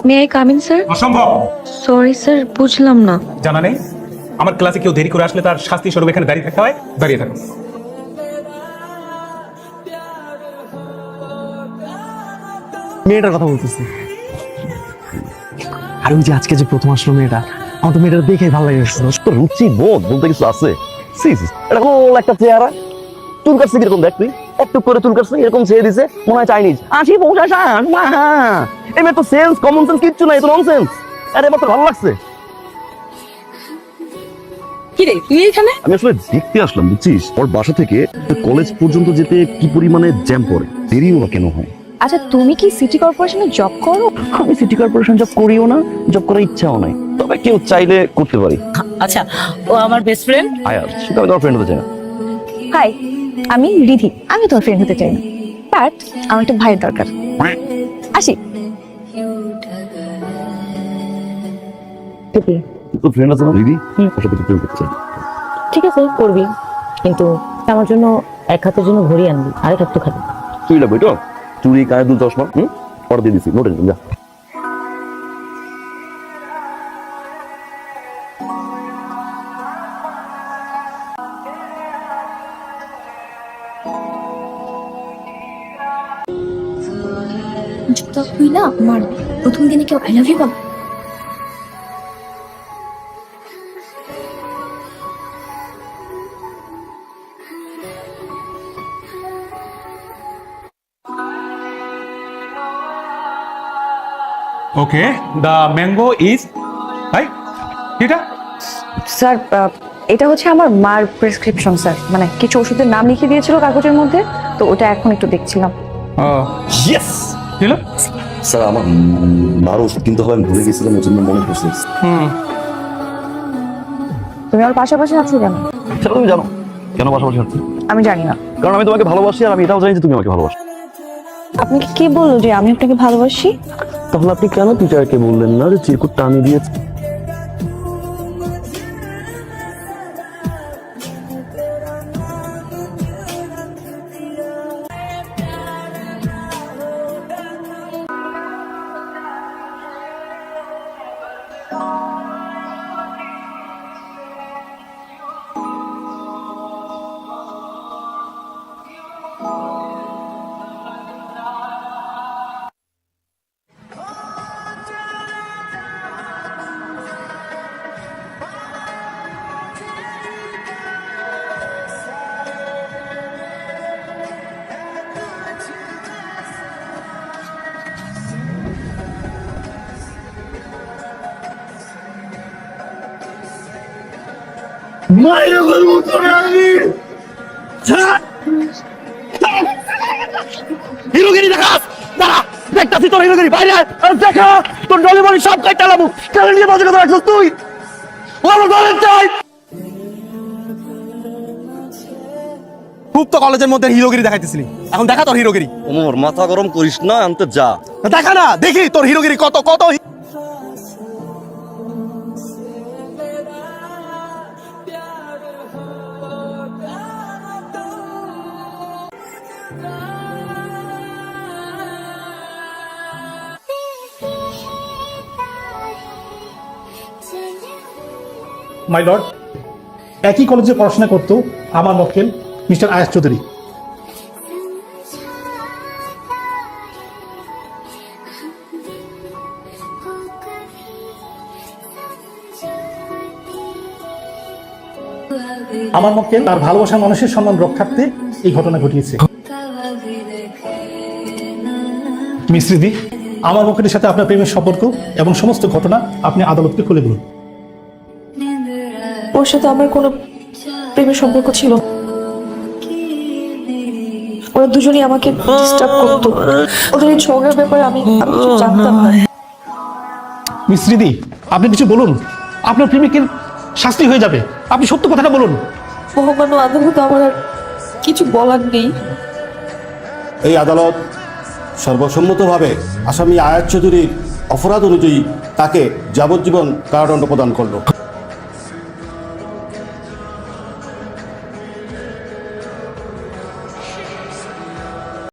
May I come in sir? অসম্ভব। Sorry sir, বুঝলাম না। জানা নেই আমার ক্লাসে কেউ দেরি করে আসলে তার শাস্তি স্বরূপ এখানে দাঁড়িয়ে থাকতে হয়? দাঁড়িয়ে থাকো। মেয়েটার কথা বলতেছি। আর ওই যে আজকে যে প্রথম আসলো মেয়েটা, আমার তো মেয়েটা দেখে ভালো লাগে। রুচি বোধ বলতে কিছু আছে। এটা গোল একটা চেহারা, চুল কাটছে কিরকম দেখ তুই, একটু করে চুল কাটছে এরকম ছেড়ে দিছে, মনে হয় চাইনিজ। 80 50 এই মেয়ে তো সেন্স কমন সেন্স কিচ্ছু নাই, তো ননসেন্স। আরে আমার তো ভালো লাগছে। কি রে তুই এখানে? আমি আসলে দেখতে আসলাম বুঝছিস, ওর বাসা থেকে কলেজ পর্যন্ত যেতে কি পরিমাণে জ্যাম পড়ে, দেরিও বা কেন হয়। আচ্ছা, তুমি কি সিটি কর্পোরেশনে জব করো? আমি সিটি কর্পোরেশন জব করিও না, জব করার ইচ্ছাও নাই, তবে কেউ চাইলে করতে পারি। আচ্ছা, ও আমার বেস্ট ফ্রেন্ড। আয়ার সেটা আমি তোমার ফ্রেন্ড হতে চাই না। হাই, আমি রিধি। আমি তোমার ফ্রেন্ড হতে চাই না, বাট আমার একটা ভাইয়ের দরকার। আসি। তোর ফ্রেন্ড আছে না দিদি, ওর সাথে প্রেম করতে চাই। ঠিক আছে, করবি, কিন্তু আমার জন্য এক হাতের জন্য ঘড়ি আনবি, আরেক হাত তো খাবি। তুই লাগবে তো চুরি কানে দুল চশমা পরে দিয়ে দিছি, নোট যা। তুই না আমার প্রথম দিনে কেউ আই লাভ ইউ বল। ওকে, দ্য ম্যাঙ্গো ইজ ভাই এটা স্যার, এটা হচ্ছে আমার মার প্রেসক্রিপশন স্যার, মানে কিছু ওষুধের নাম লিখে দিয়েছিল কাগজের মধ্যে, তো ওটা এখন একটু দেখছিলাম। ইয়েস ছিল স্যার, আমার মার ওষুধ কিনতে হবে, আমি ভুলে গেছিলাম, এর জন্য মনে পড়ছে। তুমি আমার পাশাপাশি আছো কেন? সেটা তুমি জানো কেন পাশাপাশি হচ্ছে? আমি জানি না। কারণ আমি তোমাকে ভালোবাসি, আর আমি এটাও জানি যে তুমি আমাকে ভালোবাসো। আপনাকে কে বললো যে আমি আপনাকে ভালোবাসি? তাহলে আপনি কেন টিচারকে বললেন না যে চিরকুটটা আমি দিয়েছি? হিরোগিরি দেখাস, দাঁড়া দেখতাছি তোর হিরোগিরি, বাইরে দেখা তোর ডলি বলি সব কাই চালাবো। কেন নিয়ে বাজে কথা রাখছিস তুই? ও আমার দলের চাই। খুব তো কলেজের মধ্যে হিরোগিরি দেখাইতেছিলি, এখন দেখা তোর হিরোগিরি। ওমর মাথা গরম করিস না, আনতে যা। দেখা না, দেখি তোর হিরোগিরি কত কত। মাই লর্ড, একই কলেজে পড়াশোনা করত আমার মক্কেল মিস্টার আয়াস চৌধুরী। আমার মক্কেল তার ভালোবাসার মানুষের সম্মান রক্ষার্থে এই ঘটনা ঘটিয়েছে। মিস রিদি, আমার মক্কেলের সাথে আপনার প্রেমের সম্পর্ক এবং সমস্ত ঘটনা আপনি আদালতকে খুলে বলুন। ওর সাথে আমার কোনো প্রেমের সম্পর্ক ছিল না। ওরা দুজনেই আমাকে ডিস্টার্ব করতো। ওদের এই ঝগড়ার ব্যাপারে আমি কিছু জানতাম না। মিস রিদি, আপনি কিছু বলুন, আপনার প্রেমিকের শাস্তি হয়ে যাবে। আপনি সত্য কথাটা বলুন। মহামান্য আদালত, আমার আর কিছু বলার নেই। এই আদালত সর্বসম্মতভাবে আসামি আয়াত চৌধুরীর অপরাধ অনুযায়ী তাকে যাবজ্জীবন কারাদণ্ড প্রদান করল।